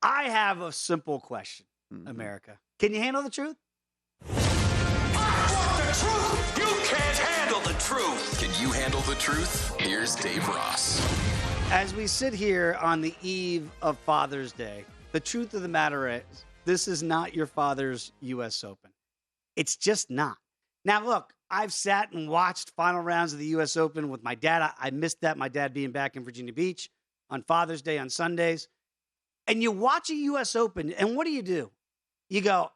I have a simple question, America. Can you handle the truth? I want the truth! You can't handle the truth! Can you handle the truth? Here's Dave Ross. As we sit here on the eve of Father's Day, the truth of the matter is, this is not your father's U.S. Open. It's just not. Now, look, I've sat and watched final rounds of the U.S. Open with my dad. I missed that, my dad being back in Virginia Beach on Father's Day on Sundays. And you watch a U.S. Open, and what do? You go,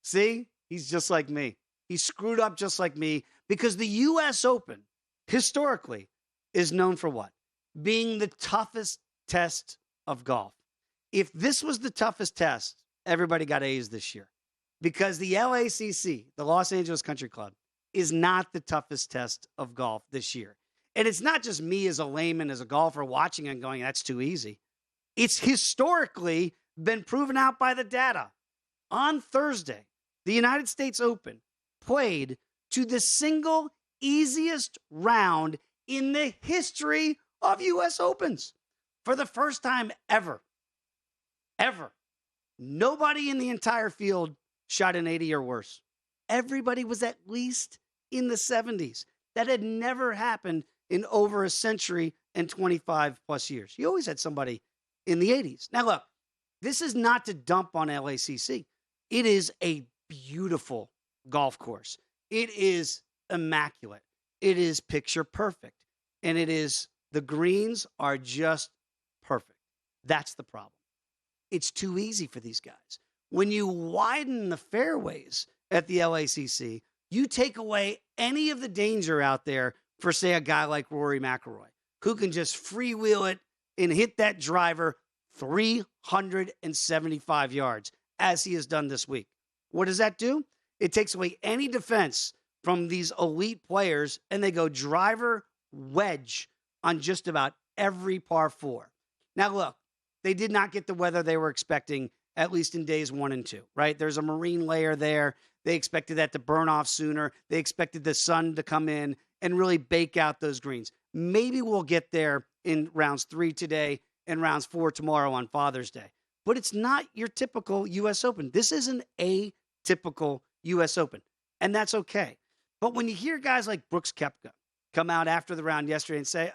see, he's just like me. He screwed up just like me, because the U.S. Open, historically, is known for what? Being the toughest test of golf. If this was the toughest test, everybody got A's this year, because the LACC, the Los Angeles Country Club, is not the toughest test of golf this year. And it's not just me as a layman, as a golfer watching and going, that's too easy. It's historically been proven out by the data. On Thursday, the United States Open played to the single easiest round in the history of U.S. Opens. For the first time ever, nobody in the entire field shot an 80 or worse. Everybody was at least in the 70s. That had never happened in over a century and 25 plus years. You always had somebody in the 80s. Now, look, this is not to dump on LACC. It is a beautiful golf course. It is immaculate. It is picture perfect. And the greens are just perfect. That's the problem. It's too easy for these guys. When you widen the fairways at the LACC, you take away any of the danger out there for, say, a guy like Rory McIlroy, who can just freewheel it and hit that driver 375 yards, as he has done this week. What does that do? It takes away any defense from these elite players, and they go driver wedge on just about every par four. Now, look, they did not get the weather they were expecting, at least in days 1 and 2, right? There's a marine layer there. They expected that to burn off sooner. They expected the sun to come in and really bake out those greens. Maybe we'll get there in rounds 3 today and rounds 4 tomorrow on Father's Day. But it's not your typical U.S. Open. This is an atypical U.S. Open, and that's okay. But when you hear guys like Brooks Koepka come out after the round yesterday and say,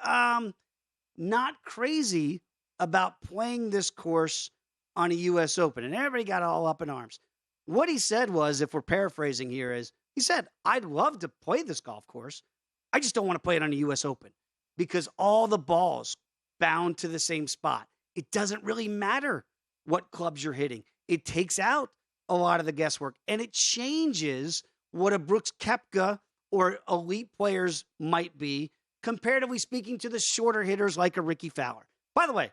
not crazy about playing this course on a U.S. Open, and everybody got all up in arms. What he said was, if we're paraphrasing here, he said, I'd love to play this golf course. I just don't want to play it on a U.S. Open because all the balls bound to the same spot. It doesn't really matter what clubs you're hitting. It takes out a lot of the guesswork, and it changes what a Brooks Koepka or elite players might be, comparatively speaking to the shorter hitters like a Ricky Fowler. By the way,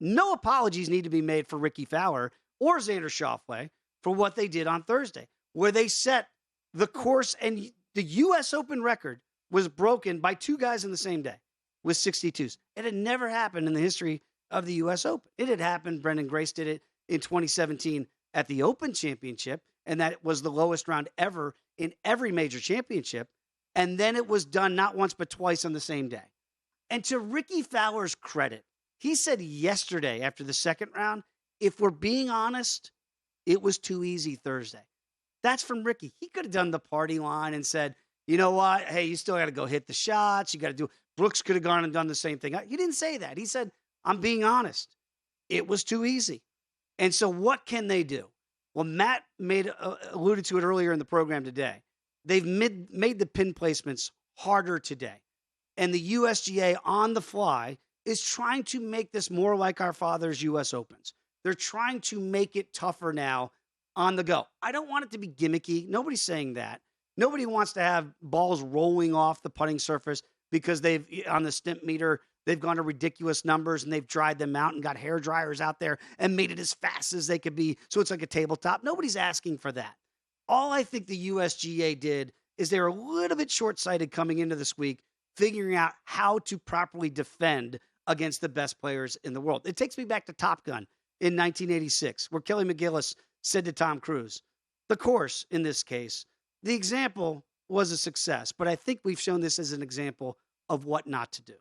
no apologies need to be made for Ricky Fowler or Xander Schauffele for what they did on Thursday, where they set the course, and the U.S. Open record was broken by 2 guys in the same day with 62s. It had never happened in the history of the U.S. Open. It had happened. Brendan Grace did it in 2017 at the Open Championship, and that was the lowest round ever in every major championship. And then it was done not once but twice on the same day. And to Ricky Fowler's credit, he said yesterday after the second round, if we're being honest, it was too easy Thursday. That's from Ricky. He could have done the party line and said, you know what? Hey, you still got to go hit the shots. You got to do. Brooks could have gone and done the same thing. He didn't say that. He said, I'm being honest. It was too easy. And so what can they do? Well, Matt alluded to it earlier in the program today. They've made the pin placements harder today. And the USGA on the fly is trying to make this more like our father's U.S. Opens. They're trying to make it tougher now on the go. I don't want it to be gimmicky. Nobody's saying that. Nobody wants to have balls rolling off the putting surface because on the stimp meter, they've gone to ridiculous numbers and they've dried them out and got hair dryers out there and made it as fast as they could be. So it's like a tabletop. Nobody's asking for that. All I think the USGA did is they were a little bit short-sighted coming into this week, figuring out how to properly defend against the best players in the world. It takes me back to Top Gun in 1986, where Kelly McGillis said to Tom Cruise, the course in this case, the example was a success, but I think we've shown this as an example of what not to do.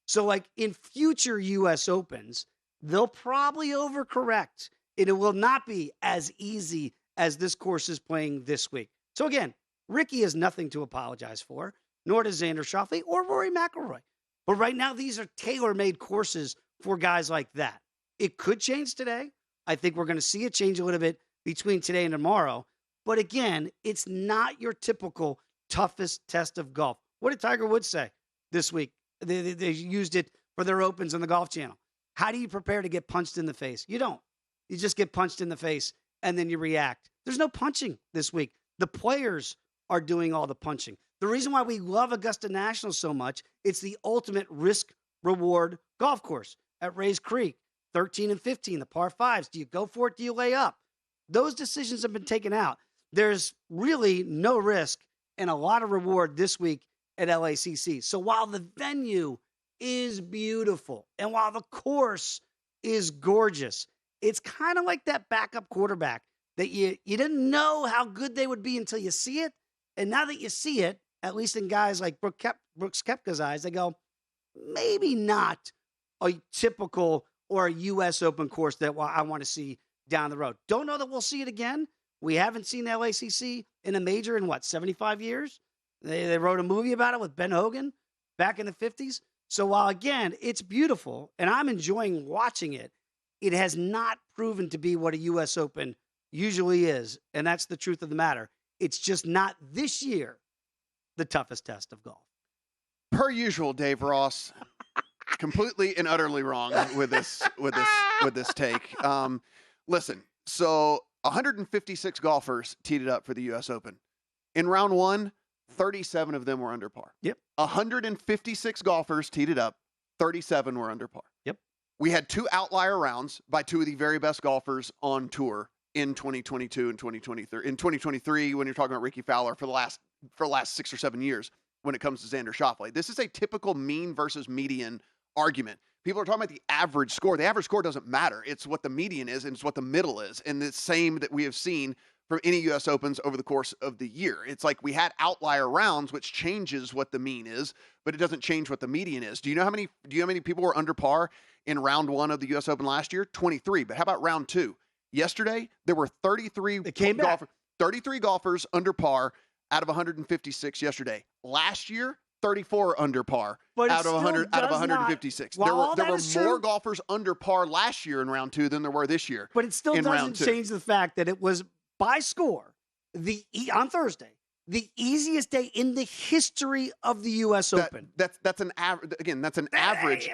So like in future U.S. Opens, they'll probably overcorrect. And it will not be as easy as this course is playing this week. So again, Ricky has nothing to apologize for, nor does Xander Schauffele or Rory McIlroy. But right now, these are tailor-made courses for guys like that. It could change today. I think we're going to see it change a little bit between today and tomorrow. But again, it's not your typical toughest test of golf. What did Tiger Woods say this week? They used it for their opens on the Golf Channel. How do you prepare to get punched in the face? You don't. You just get punched in the face and then you react. There's no punching this week. The players are doing all the punching. The reason why we love Augusta National so much, it's the ultimate risk-reward golf course at Rays Creek, 13 and 15, the par fives. Do you go for it? Do you lay up? Those decisions have been taken out. There's really no risk and a lot of reward this week at LACC. So while the venue is beautiful and while the course is gorgeous, it's kind of like that backup quarterback that you didn't know how good they would be until you see it. And now that you see it, at least in guys like Brooks Koepka's eyes, they go, maybe not a typical or a U.S. Open course that I want to see down the road. Don't know that we'll see it again. We haven't seen the LACC in a major in, 75 years? They wrote a movie about it with Ben Hogan back in the 50s. So while, again, it's beautiful, and I'm enjoying watching it, it has not proven to be what a U.S. Open usually is, and that's the truth of the matter. It's just not this year the toughest test of golf. Per usual, Dave Ross, completely and utterly wrong with this take. Listen, so 156 golfers teed it up for the U.S. Open. In round one, 37 of them were under par. Yep. 156 golfers teed it up, 37 were under par. Yep. We had two outlier rounds by two of the very best golfers on tour in 2022 and 2023. In 2023, when you're talking about Ricky Fowler for the last 6 or 7 years, when it comes to Xander Schauffele, this is a typical mean versus median argument. People are talking about the average score. The average score doesn't matter. It's what the median is, and it's what the middle is. And the same that we have seen from any U.S. Opens over the course of the year. It's like we had outlier rounds, which changes what the mean is, but it doesn't change what the median is. Do you know how many people were under par in round one of the U.S. Open last year? 23. But how about round two? Yesterday, there were 33 golfers under par out of 156 yesterday. Last year, 34 under par out of 156. There were more golfers under par last year in round two than there were this year. But it still doesn't change the fact that it was by score on Thursday, the easiest day in the history of the U.S. Open. That's an average. Again, that's an average.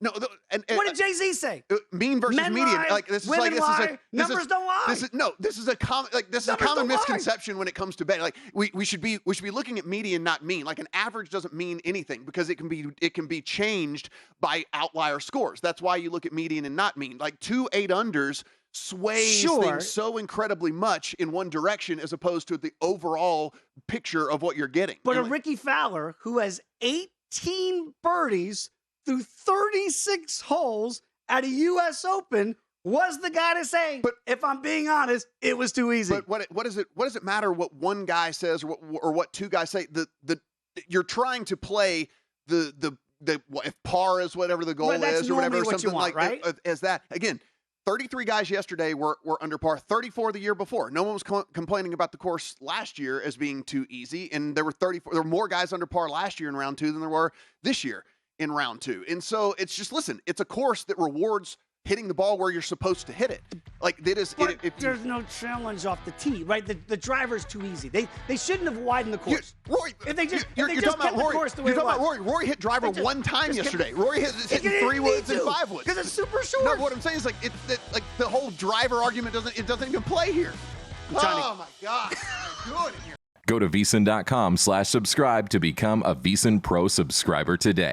What did Jay-Z say? Mean versus Men median. lie, Like this is women like lie, numbers don't lie. This is a common misconception when it comes to betting. Like we should be looking at median, not mean. Like an average doesn't mean anything because it can be changed by outlier scores. That's why you look at median and not mean. Like 2 8-unders sways things so incredibly much in one direction as opposed to the overall picture of what you're getting. But Ricky Fowler, who has 18 birdies through 36 holes at a U.S. Open, was the guy to say, but if I'm being honest, it was too easy. But what does it matter what one guy says or what two guys say? You're trying to play the if par is whatever the goal is or whatever, something like right? As that. Again, 33 guys yesterday were under par, 34 the year before. No one was complaining about the course last year as being too easy, and there were more guys under par last year in round two than there were this year in round two. And so it's just, listen, it's a course that rewards hitting the ball where you're supposed to hit it. Like that is. There's no challenge off the tee, right? The driver's too easy. They shouldn't have widened the course. Rory, if they just you're kept talking about the Rory. course the way You're talking it was. about Rory. Rory hit driver one time yesterday. Rory hit 3 woods and 5 woods because it's super short. No, what I'm saying is like the whole driver argument doesn't even play here. Oh my God, good. Go to VSiN.com/subscribe to become a VSiN Pro subscriber today.